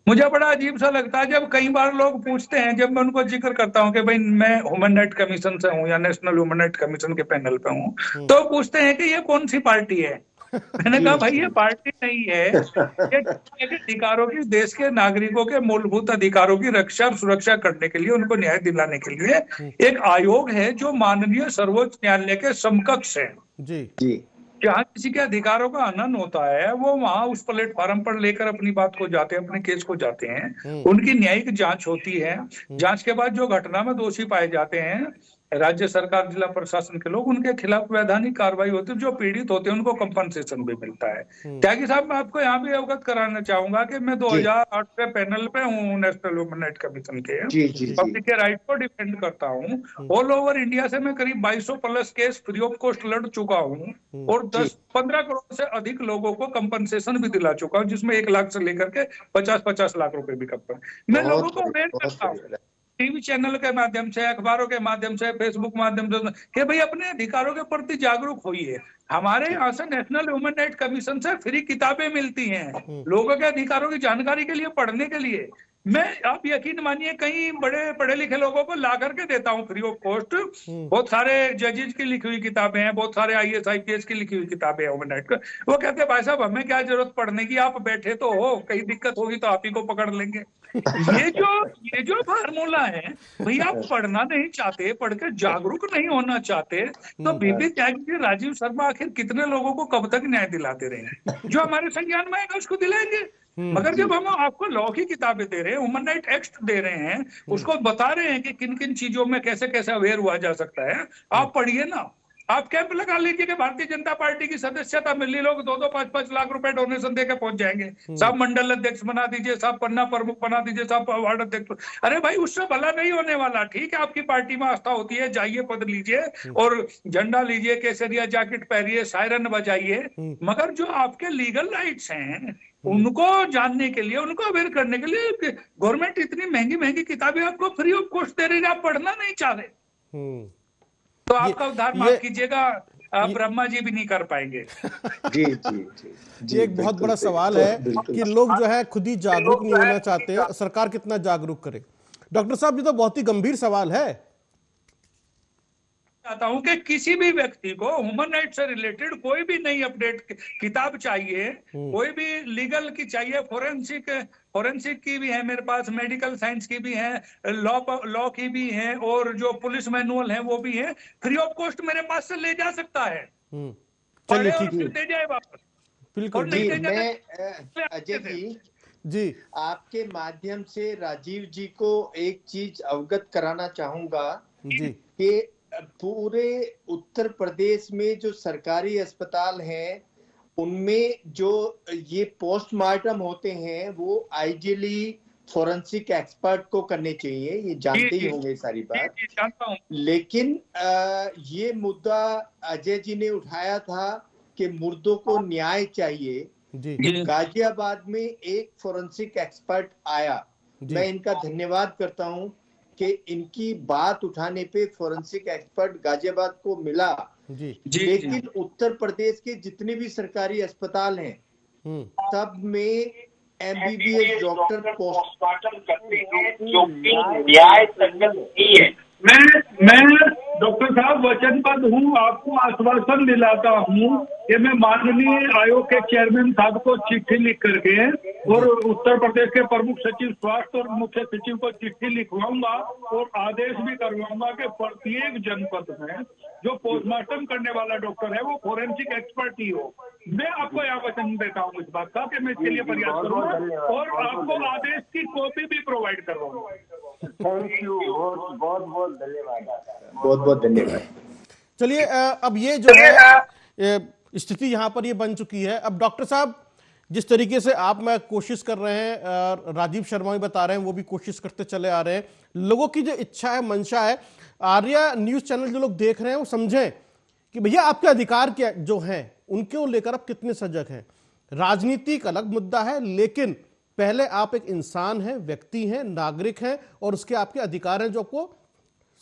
मुझे बड़ा अजीब सा लगता है जब कई बार लोग पूछते हैं, जब मैं उनको जिक्र करता हूं कि भाई मैं ह्यूमन राइट कमीशन से हूं या नेशनल ह्यूमन राइट कमीशन के पैनल पे हूं, तो पूछते हैं कि ये कौन सी पार्टी है। मैंने कहा भाई ये पार्टी नहीं है, ये अधिकारों की, देश के नागरिकों के मूलभूत अधिकारों की रक्षा और सुरक्षा करने के लिए, उनको न्याय दिलाने के लिए एक आयोग है जो माननीय सर्वोच्च न्यायालय के समकक्ष है। जी जी। जहाँ किसी के अधिकारों का हनन होता है, वो वहां उस प्लेटफॉर्म पर लेकर अपनी बात को जाते हैं, अपने केस को जाते हैं, उनकी न्यायिक जांच होती है। जांच के बाद जो घटना में दोषी पाए जाते हैं, राज्य सरकार, जिला प्रशासन के लोग, उनके खिलाफ वैधानिक कार्रवाई होती है। जो पीड़ित होते हैं उनको कंपनसेशन भी मिलता है। त्यागी साहब, मैं आपको यहाँ भी अवगत कराना चाहूंगा कि मैं 2008 के पैनल पे हूँ नेशनल ह्यूमन राइट कमीशन के। पब्लिक के राइट को डिफेंड करता हूँ। ऑल ओवर इंडिया से मैं करीब 2200 plus case free of cost लड़ चुका हूँ और 10-15 करोड़ से अधिक लोगों को कंपनसेशन भी दिला चुका हूँ, जिसमें 1 लाख से लेकर के 50-50 लाख रुपए भी करता हूँ। मैं लोगों को अवेयर करता हूँ, टीवी चैनल के माध्यम से, अखबारों के माध्यम से, फेसबुक माध्यम से, कि भाई अपने अधिकारों के प्रति जागरूक होइए। हमारे यहाँ से नेशनल ह्यूमन राइट कमीशन से फ्री किताबें मिलती हैं लोगों के अधिकारों की जानकारी के लिए, पढ़ने के लिए। मैं, आप यकीन मानिए, कई बड़े पढ़े लिखे लोगों को ला करके देता हूँ फ्री ऑफ कॉस्ट। बहुत सारे जजेज की लिखी हुई किताबें हैं, बहुत सारे IAS IPS की लिखी हुई किताबें हैं ह्यूमन राइट का। वो कहते हैं भाई साहब हमें क्या जरूरत पढ़ने की, आप बैठे तो हो, कहीं दिक्कत होगी तो आप ही को पकड़ लेंगे। ये जो फार्मूला है, भाई आप पढ़ना नहीं चाहते, पढ़ के जागरूक नहीं होना चाहते, तो बीपी त्यागी, राजीव शर्मा आखिर कितने लोगों को कब तक न्याय दिलाते रहे? जो हमारे संज्ञान में आएगा उसको दिलाएंगे। मगर जब हम आपको लॉ की किताबें दे रहे हैं, ह्यूमन राइट एक्ट दे रहे हैं, उसको बता रहे हैं कि किन किन चीजों में कैसे कैसे अवेयर हुआ जा सकता है, आप पढ़िए ना। आप कैंप लगा लीजिए कि भारतीय जनता पार्टी की सदस्यता मिली, लोग 2-2, 5-5 लाख रुपए डोनेशन देकर पहुंच जाएंगे। साहब मंडल अध्यक्ष बना दीजिए, साहब पन्ना प्रमुख बना दीजिए, साहब वार्ड अध्यक्ष। अरे भाई उससे भला नहीं होने वाला। ठीक है, आपकी पार्टी में आस्था होती है, जाइए, पद लीजिए और झंडा लीजिए, केसरिया जैकेट पहनिए, सायरन बजाइए, मगर जो आपके लीगल राइट्स हैं उनको जानने के लिए, उनको अवेयर करने के लिए गवर्नमेंट इतनी महंगी महंगी किताबें आपको फ्री ऑफ कॉस्ट दे रही है, आप पढ़ना नहीं चाह रहे, तो आपका उद्धार, माफ कीजिएगा, ब्रह्मा जी भी नहीं कर पाएंगे। जी जी जी। ये एक बहुत बड़ा सवाल है कि लोग जो है खुद ही जागरूक नहीं होना चाहते, सरकार कितना जागरूक करे। डॉक्टर साहब, ये तो बहुत ही गंभीर सवाल है। चाहता हूं कि किसी भी व्यक्ति को ह्यूमन राइट से रिलेटेड कोई भी नई अपडेट किताब चाहिए, कोई भी लीगल की चाहिए, फोरेंसिक की भी है मेरे पास, मेडिकल साइंस की भी है, लॉ की भी है, और जो पुलिस मैनुअल है वो भी है, फ्री ऑफ कॉस्ट मेरे पास से ले जा सकता है। चलिए ठीक है, दे जाए वापस। बिल्कुल। मैं अजय जी आपके माध्यम से राजीव जी को एक चीज अवगत कराना चाहूंगा कि पूरे उत्तर प्रदेश में जो सरकारी अस्पताल हैं उनमें जो ये पोस्टमार्टम होते हैं वो आइडियली फोरेंसिक एक्सपर्ट को करने चाहिए, ये जानते ही होंगे सारी बात। जानता हूं। लेकिन ये मुद्दा अजय जी ने उठाया था कि मुर्दों को न्याय चाहिए। गाजियाबाद में एक फोरेंसिक एक्सपर्ट आया, मैं इनका धन्यवाद करता हूं। कि इनकी बात उठाने पे फोरेंसिक एक्सपर्ट गाजियाबाद को मिला, जी लेकिन उत्तर प्रदेश के जितने भी सरकारी अस्पताल हैं सब में एमबीबीएस डॉक्टर पोस्टमार्टम करते हैं जो कि न्याय संगत नहीं है। मैं डॉक्टर साहब वचनबद्ध हूँ, आपको आश्वासन दिलाता हूँ कि मैं माननीय आयोग के चेयरमैन साहब को चिट्ठी लिख करके और उत्तर प्रदेश के प्रमुख सचिव स्वास्थ्य और मुख्य सचिव को चिट्ठी लिखवाऊंगा और आदेश भी करवाऊंगा कि प्रत्येक जनपद में जो पोस्टमार्टम करने वाला डॉक्टर है वो फोरेंसिक एक्सपर्ट ही हो। मैं आपको यह वचन देता हूँ इस बात का कि मैं इसके लिए प्रयास करूंगा और आपको आदेश की कॉपी भी प्रोवाइड करवाऊंगा। थैंक यू, बहुत बहुत धन्यवाद, बहुत बहुत धन्यवाद। चलिए अब ये जो है स्थिति यहाँ पर ये बन चुकी है। अब डॉक्टर साहब जिस तरीके से आप मैं कोशिश कर रहे हैं, राजीव शर्मा भी बता रहे हैं, वो भी कोशिश करते चले आ रहे हैं, लोगों की जो इच्छा है, मंशा है, आर्या न्यूज चैनल जो लोग देख रहे हैं वो समझें कि भैया आपके अधिकार क्या जो हैं उनको लेकर आप कितने सजग हैं। राजनीतिक अलग मुद्दा है, लेकिन पहले आप एक इंसान हैं, व्यक्ति हैं, नागरिक हैं और उसके आपके अधिकार हैं जो आपको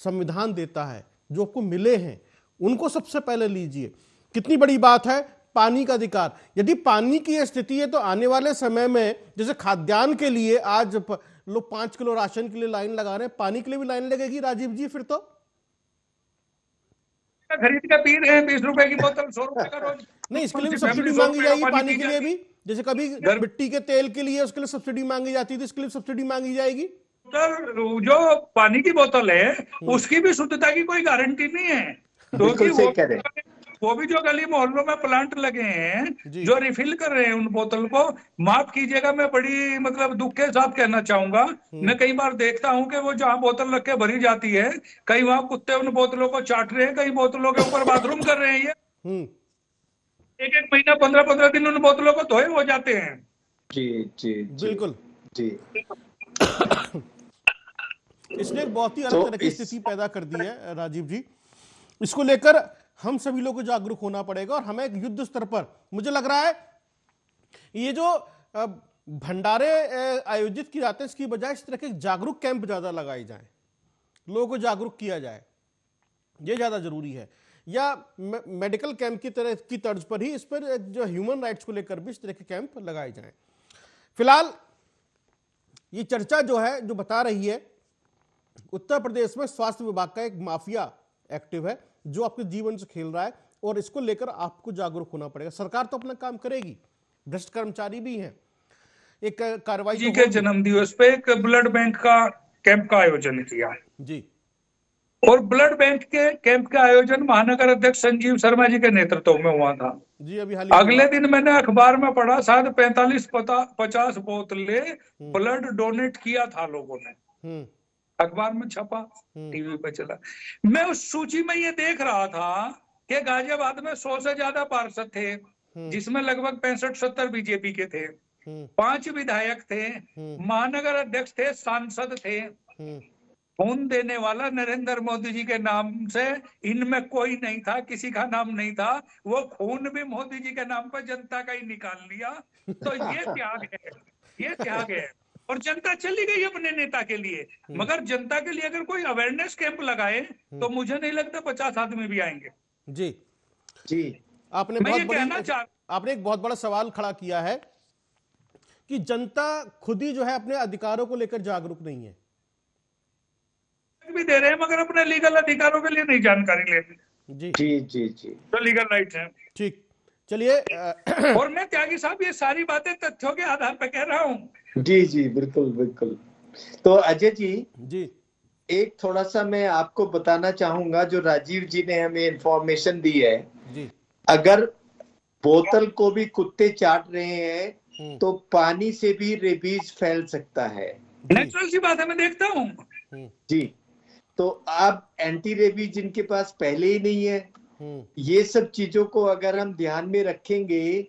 संविधान देता है, जो आपको मिले हैं, उनको सबसे पहले लीजिए। कितनी बड़ी बात है पानी का अधिकार। यदि पानी की यह स्थिति है तो आने वाले समय में जैसे खाद्यान्न के लिए आज लोग 5 किलो राशन के लिए लाइन लगा रहे हैं, पानी के लिए भी लाइन लगेगी राजीव जी फिर तो? खरीद का पी रहे हैं 20 रुपए की बोतल, 100 रुपए का रोज। नहीं, इसके लिए भी सब्सिडी मांगी जाएगी पानी के लिए भी, जैसे कभी मिट्टी के तेल के लिए उसके लिए सब्सिडी मांगी जाती थी, इसके लिए सब्सिडी मांगी जाएगी। जो पानी की बोतल है उसकी भी शुद्धता की कोई गारंटी नहीं है, क्योंकि वो भी जो गली मोहल्लों में प्लांट लगे हैं जो रिफिल कर रहे हैं उन बोतल को, माफ कीजिएगा मैं बड़ी मतलब दुख के साथ कहना चाहूंगा, मैं कई बार देखता हूं कि वो जहां बोतल रख के भरी जाती है, कई वहां कुत्ते उन बोतलों को चाट रहे हैं, कई बोतलों के ऊपर बाथरूम कर रहे हैं। ये एक महीना 15-15 दिन उन बोतलों को धोए हो जाते हैं। जी जी बिल्कुल जी। इसने एक बहुत ही अलग तरह की स्थिति पैदा कर दी है राजीव जी। इसको लेकर हम सभी लोगों को जागरूक होना पड़ेगा और हमें एक युद्ध स्तर पर, मुझे लग रहा है ये जो भंडारे आयोजित किए जाते हैं इसकी बजाय इस तरह के जागरूक कैंप ज्यादा लगाए जाएं, लोगों को जागरूक किया जाए, ये ज्यादा जरूरी है। या मेडिकल कैंप की तरह की तर्ज पर ही इस पर जो ह्यूमन राइट्स को लेकर भी इस तरह के कैंप लगाए जाएं। फिलहाल ये चर्चा जो है जो बता रही है उत्तर प्रदेश में स्वास्थ्य विभाग का एक माफिया एक्टिव है जो आपके जीवन से खेल रहा है और इसको लेकर आपको जागरूक होना पड़ेगा। सरकार तो अपना काम करेगी, भ्रष्ट कर्मचारी भी हैं, एक कार्रवाई जी के जन्मदिवस पे एक ब्लड बैंक का कैंप का आयोजन किया जी, और ब्लड बैंक के कैंप का आयोजन महानगर अध्यक्ष संजीव शर्मा जी के नेतृत्व में हुआ था जी। अभी अगले दिन मैंने अखबार में पढ़ा शायद 45-50 बोतलें ब्लड डोनेट किया था लोगों ने, अखबार में छपा, टीवी पे चला। मैं उस सूची में ये देख रहा था कि गाजियाबाद में 100 से ज्यादा पार्षद थे, जिसमें लगभग 65-70 बीजेपी के थे, 5 विधायक थे, महानगर अध्यक्ष थे, सांसद थे। खून देने वाला नरेंद्र मोदी जी के नाम से इनमें कोई नहीं था, किसी का नाम नहीं था। वो खून भी मोदी जी के नाम पर जनता का ही निकाल लिया। तो ये त्याग है, ये त्याग है। और जनता चली गई अपने नेता के लिए, मगर जनता के लिए अगर कोई अवेयरनेस कैंप लगाए तो मुझे नहीं लगता 50 आदमी भी आएंगे। जी जी। आपने एक बहुत बड़ा सवाल खड़ा किया है कि जनता खुद ही जो है अपने अधिकारों को लेकर जागरूक नहीं है, भी दे रहे हैं मगर अपने लीगल अधिकारों के लिए नहीं जानकारी लेते। जी जी जी जी, तो लीगल राइट्स हैं। ठीक, चलिए और मैं त्यागी साहब ये सारी बातें तथ्यों के आधार पर कह रहा हूँ। जी जी, बिल्कुल बिल्कुल। तो अजय जी एक थोड़ा सा मैं आपको बताना चाहूंगा, जो राजीव जी ने हमें इंफॉर्मेशन दी है जी, अगर बोतल को भी कुत्ते चाट रहे हैं तो पानी से भी रेबीज फैल सकता है। नेचुरल सी बात है, मैं देखता हूँ जी। तो अब एंटी रेबीज जिनके पास पहले ही नहीं है, ये सब चीजों को अगर हम ध्यान में रखेंगे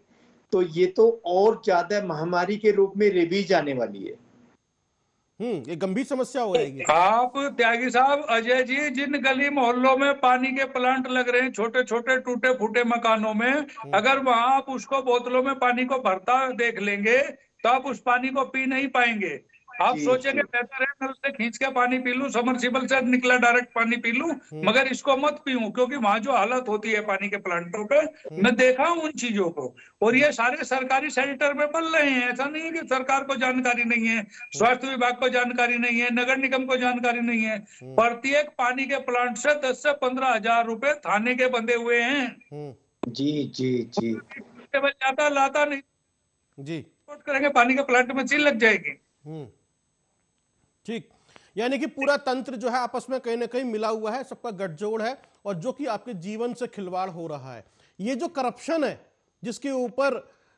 तो ये तो और ज्यादा महामारी के रूप में रेबीज आने वाली है। एक गंभीर समस्या हो जाएगी। आप त्यागी साहब, अजय जी, जिन गली मोहल्लों में पानी के प्लांट लग रहे हैं छोटे छोटे टूटे फूटे मकानों में, अगर वहां आप उसको बोतलों में पानी को भरता देख लेंगे तो आप उस पानी को पी नहीं पाएंगे। आप जी, सोचेंगे जी। बेहतर है नल से खींच के पानी पी लूं, समरसीबल से निकला डायरेक्ट पानी पी लूं, मगर इसको मत पीऊं, क्योंकि वहां जो हालत होती है पानी के प्लांटों पे, मैं देखा हूं उन चीजों को। और ये सारे सरकारी सेंटर में बन रहे हैं, ऐसा नहीं है कि सरकार को जानकारी नहीं है, स्वास्थ्य विभाग को जानकारी नहीं है, नगर निगम को जानकारी नहीं है। प्रत्येक पानी के प्लांट से 10 से 15 हजार रुपए थाने के बंधे हुए हैं। जी, जी, जी। केवल जाता लाता नहीं, जी रिपोर्ट करेंगे पानी के प्लांट में सील लग जाएगी। ठीक, यानी कि पूरा तंत्र जो है आपस में कहीं ना कहीं मिला हुआ है, सबका गठजोड़ है, और जो कि आपके जीवन से खिलवाड़ हो रहा है। ये जो करप्शन है जिसके ऊपर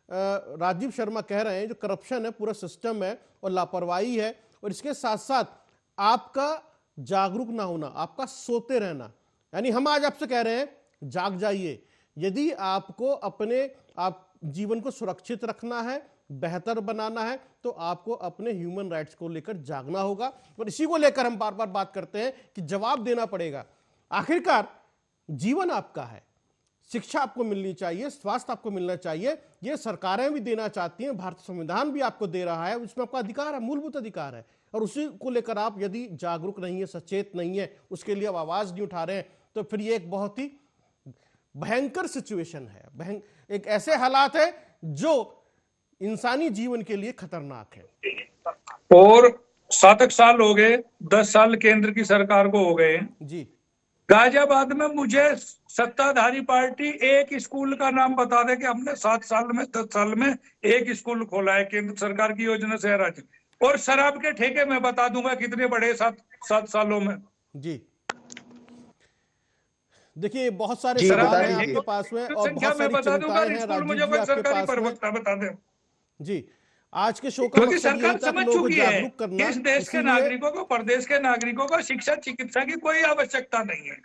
राजीव शर्मा कह रहे हैं, जो करप्शन है, पूरा सिस्टम है और लापरवाही है, और इसके साथ साथ आपका जागरूक ना होना, आपका सोते रहना। यानी हम आज आपसे कह रहे हैं जाग जाइए। यदि आपको अपने आप जीवन को सुरक्षित रखना है, बेहतर बनाना है, तो आपको अपने ह्यूमन राइट्स को लेकर जागना होगा। और इसी को लेकर हम बार बार बात करते हैं कि जवाब देना पड़ेगा। आखिरकार जीवन आपका है, शिक्षा आपको मिलनी चाहिए, स्वास्थ्य आपको मिलना चाहिए, ये सरकारें भी देना चाहती हैं, भारतीय संविधान भी आपको दे रहा है, उसमें आपका अधिकार है, मूलभूत अधिकार है। और उसी को लेकर आप यदि जागरूक नहीं है, सचेत नहीं है, उसके लिए आप आवाज नहीं उठा रहे हैं, तो फिर ये एक बहुत ही भयंकर सिचुएशन है, एक ऐसे हालात है जो इंसानी जीवन के लिए खतरनाक है। और 7 साल हो गए, 10 साल केंद्र की सरकार को हो गए जी। गाजियाबाद में मुझे सत्ताधारी पार्टी एक स्कूल का नाम बता दे कि हमने 7 साल में 10 साल में एक स्कूल खोला है केंद्र सरकार की योजना से राज्य। और शराब के ठेके मैं बता दूंगा कितने बड़े 7 सालों में। जी जी, देखिए, बहुत सारे बता सवाल हैं दीजिए। आपके पास में और संख्या बहुत मैं सारी बता दूंगा, चिंताएं हैं स्कूल राजीव मुझे जी कोई आपके सरकारी पास में। प्रवक्ता बता दे। जी, आज के शो का क्योंकि मकसद यही सरकार था कि समझ लोगों को चुकी है जागरूक कि करना, इस देश के इसीलिए नागरिकों को, प्रदेश के नागरिकों को शिक्षा चिकित्सा की कोई आवश्यकता नहीं है।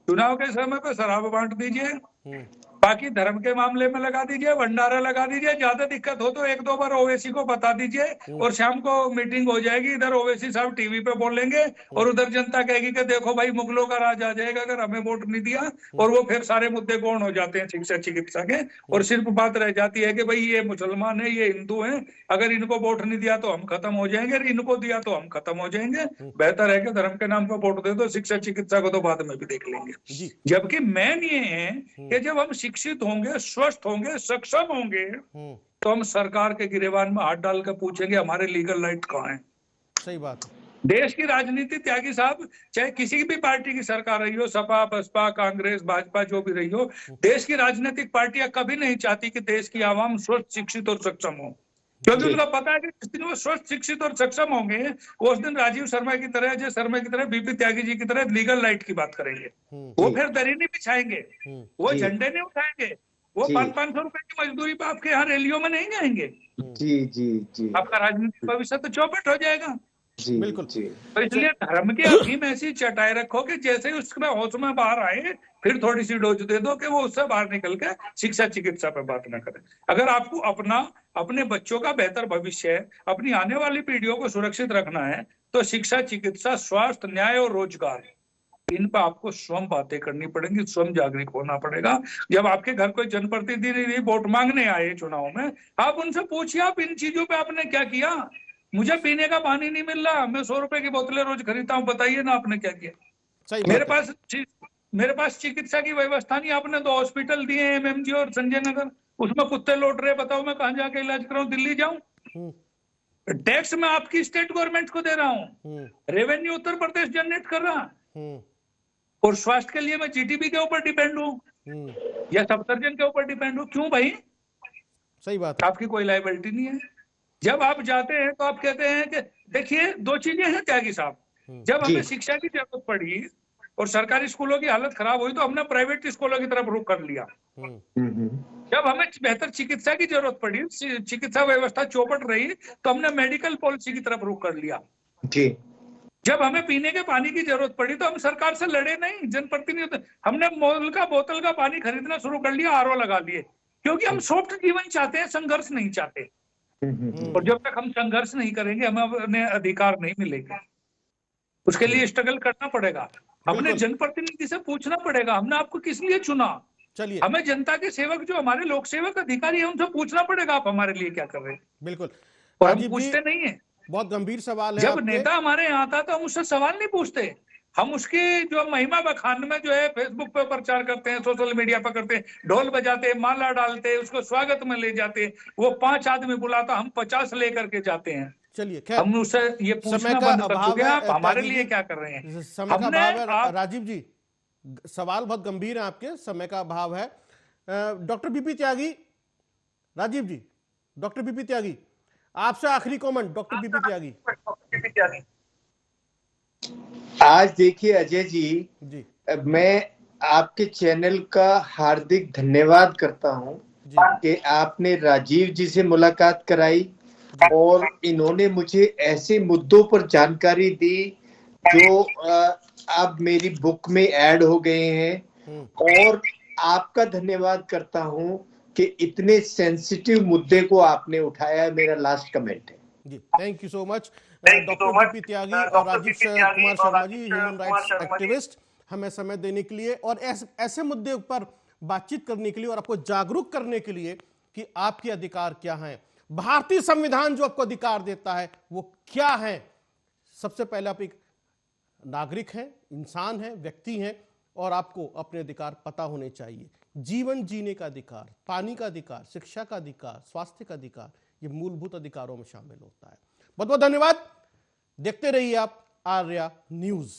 चुनाव के समय पे शराब बांट दीजिए, बाकी धर्म के मामले में लगा दीजिए, भंडारा लगा दीजिए, ज्यादा दिक्कत हो तो 1-2 बार ओवैसी को बता दीजिए, और शाम को मीटिंग हो जाएगी, इधर ओवैसी साहब टीवी पे बोलेंगे और उधर जनता कहेगी कि देखो भाई मुगलों का राज आ जाएगा अगर हमें वोट नहीं दिया। और वो फिर सारे मुद्दे गौण हो जाते हैं शिक्षा चिकित्सा के, और सिर्फ बात रह जाती है कि भाई ये मुसलमान है, ये हिंदू है, अगर इनको वोट नहीं दिया तो हम खत्म हो जाएंगे, इनको दिया तो हम खत्म हो जाएंगे। बेहतर है कि धर्म के नाम पर वोट दे दो, शिक्षा चिकित्सा को तो बाद में भी देख लेंगे। जबकि मेन ये है कि जब हम शिक्षित होंगे, स्वस्थ होंगे, सक्षम होंगे, तो हम सरकार के गिरेबान में हाथ डाल कर पूछेंगे हमारे लीगल राइट कहाँ हैं। सही बात है। देश की राजनीति, त्यागी साहब, चाहे किसी भी पार्टी की सरकार रही हो, सपा, बसपा, कांग्रेस, भाजपा, जो भी रही हो, देश की राजनीतिक पार्टियां कभी नहीं चाहती कि देश की आवाम स्वस्थ, शिक्षित और सक्षम हो, क्योंकि उनका पता है कि जिस दिन वो स्वस्थ, शिक्षित और सक्षम होंगे, उस दिन राजीव शर्मा की तरह, अजय शर्मा की तरह, बीपी त्यागी जी की तरह लीगल राइट की बात करेंगे। वो फिर दरी नहीं बिछाएंगे, वो झंडे नहीं उठाएंगे, वो 500-500 रुपए की मजदूरी पे आपके यहाँ रैलियों में नहीं जाएंगे। जी, जी, जी। आपका राजनीतिक भविष्य तो चौपट हो जाएगा। जी, बिल्कुल। जी। तो इसलिए धर्म की अफीम ऐसी चटाई रखो कि जैसे ही उसमें होश में बाहर आए, फिर थोड़ी सी डोज दे दो कि वो उससे बाहर निकल के शिक्षा चिकित्सा पे बात ना करे। अगर आपको अपने बच्चों का बेहतर भविष्य है, अपनी आने वाली पीढ़ियों को सुरक्षित रखना है, तो शिक्षा, चिकित्सा, स्वास्थ्य, न्याय और रोजगार, इन पर आपको स्वयं बातें करनी पड़ेंगी, स्वयं जागरूक होना पड़ेगा। जब आपके घर कोई जनप्रतिनिधि वोट मांगने आए चुनाव में, आप उनसे पूछिए आप इन चीजों पे आपने क्या किया। मुझे पीने का पानी नहीं मिल रहा, मैं 100 रुपए की बोतलें रोज खरीदता हूँ, बताइए ना आपने क्या किया। सही मेरे पास चिकित्सा की व्यवस्था नहीं, आपने 2 हॉस्पिटल दिए, एमएमजी और संजय नगर, उसमें कुत्ते लौट रहे, बताओ मैं कहां जाके इलाज कराऊं, दिल्ली जाऊं। टैक्स मैं आपकी स्टेट गवर्नमेंट को दे रहा हूं, रेवेन्यू उत्तर प्रदेश जनरेट कर रहा, और स्वास्थ्य के लिए मैं जीटीबी के ऊपर डिपेंड हूं या सफदरजंग के ऊपर डिपेंड हूं। क्यों भाई? सही बात है। आपकी कोई लायबिलिटी नहीं है। जब आप जाते हैं तो आप कहते हैं कि देखिए 2 चीजें हैं त्यागी साहब, जब हमें शिक्षा की जरूरत पड़ी और सरकारी स्कूलों की हालत खराब हुई तो हमने प्राइवेट स्कूलों की तरफ रुख कर लिया। जब हमें बेहतर चिकित्सा की जरूरत पड़ी, चिकित्सा व्यवस्था चौपट रही, तो हमने मेडिकल पॉलिसी की तरफ रुख कर लिया। जब हमें पीने के पानी की जरूरत पड़ी तो हम सरकार से लड़े नहीं, जनप्रतिनिधि, हमने मोल का बोतल का पानी खरीदना शुरू कर लिया, आरओ लगा लिए, क्योंकि हम सॉफ्ट जीवन चाहते हैं, संघर्ष नहीं चाहते। और जब तक हम संघर्ष नहीं करेंगे हमें अपने अधिकार नहीं मिलेंगे। उसके लिए स्ट्रगल करना पड़ेगा, अपने जनप्रतिनिधि से पूछना पड़ेगा हमने आपको किस लिए चुना। चलिए, हमें जनता के सेवक, जो हमारे लोक सेवक अधिकारी है, उनसे पूछना पड़ेगा आप हमारे लिए क्या कर रहे हैं। बिल्कुल। और हम पूछते नहीं है। बहुत गंभीर सवाल है जब आपके। नेता हमारे यहाँ आता तो हम उससे सवाल नहीं पूछते, हम उसकी जो महिमा बखान में जो है फेसबुक पे प्रचार करते हैं, सोशल मीडिया पर करते हैं, ढोल बजाते, माला डालते, उसको स्वागत में ले जाते। वो 5 आदमी बुलाता, हम 50 लेकर के जाते हैं। चलिए खैर, हम उससे ये पूछना बंद कर चुके हैं, आप हमारे लिए क्या कर रहे हैं। समय का अभाव है राजीव जी, सवाल बहुत गंभीर है आपके, समय का अभाव है। डॉक्टर बीपी त्यागी, राजीव जी, डॉक्टर बीपी त्यागी, आपसे आखिरी कमेंट। डॉक्टर बीपी त्यागी। आज देखिए अजय जी, मैं आपके चैनल का हार्दिक धन्यवाद करता हूं कि आपने राजीव जी से मुलाकात कराई और इन्होंने मुझे ऐसे मुद्दों पर जानकारी दी जो अब मेरी बुक में ऐड हो गए हैं। और आपका धन्यवाद करता हूं कि इतने सेंसिटिव मुद्दे को आपने उठाया। मेरा लास्ट कमेंट है जी। Thank you so much doctor B P Tyagi और Rajeev Kumar Sharma ji, human rights activist, हमें समय देने के लिए और ऐसे मुद्दे पर बातचीत करने के लिए और आपको जागरूक करने के लिए कि आपके अधिकार क्या हैं, भारतीय संविधान जो आपको अधिकार देता है वो क्या है। सबसे पहले आप एक नागरिक हैं, इंसान हैं, व्यक्ति हैं और आपको अपने अधिकार पता होने चाहिए। जीवन जीने का अधिकार, पानी का अधिकार, शिक्षा का अधिकार, स्वास्थ्य का अधिकार, ये मूलभूत अधिकारों में शामिल होता है। बहुत बहुत धन्यवाद। देखते रहिए आप आर्या न्यूज।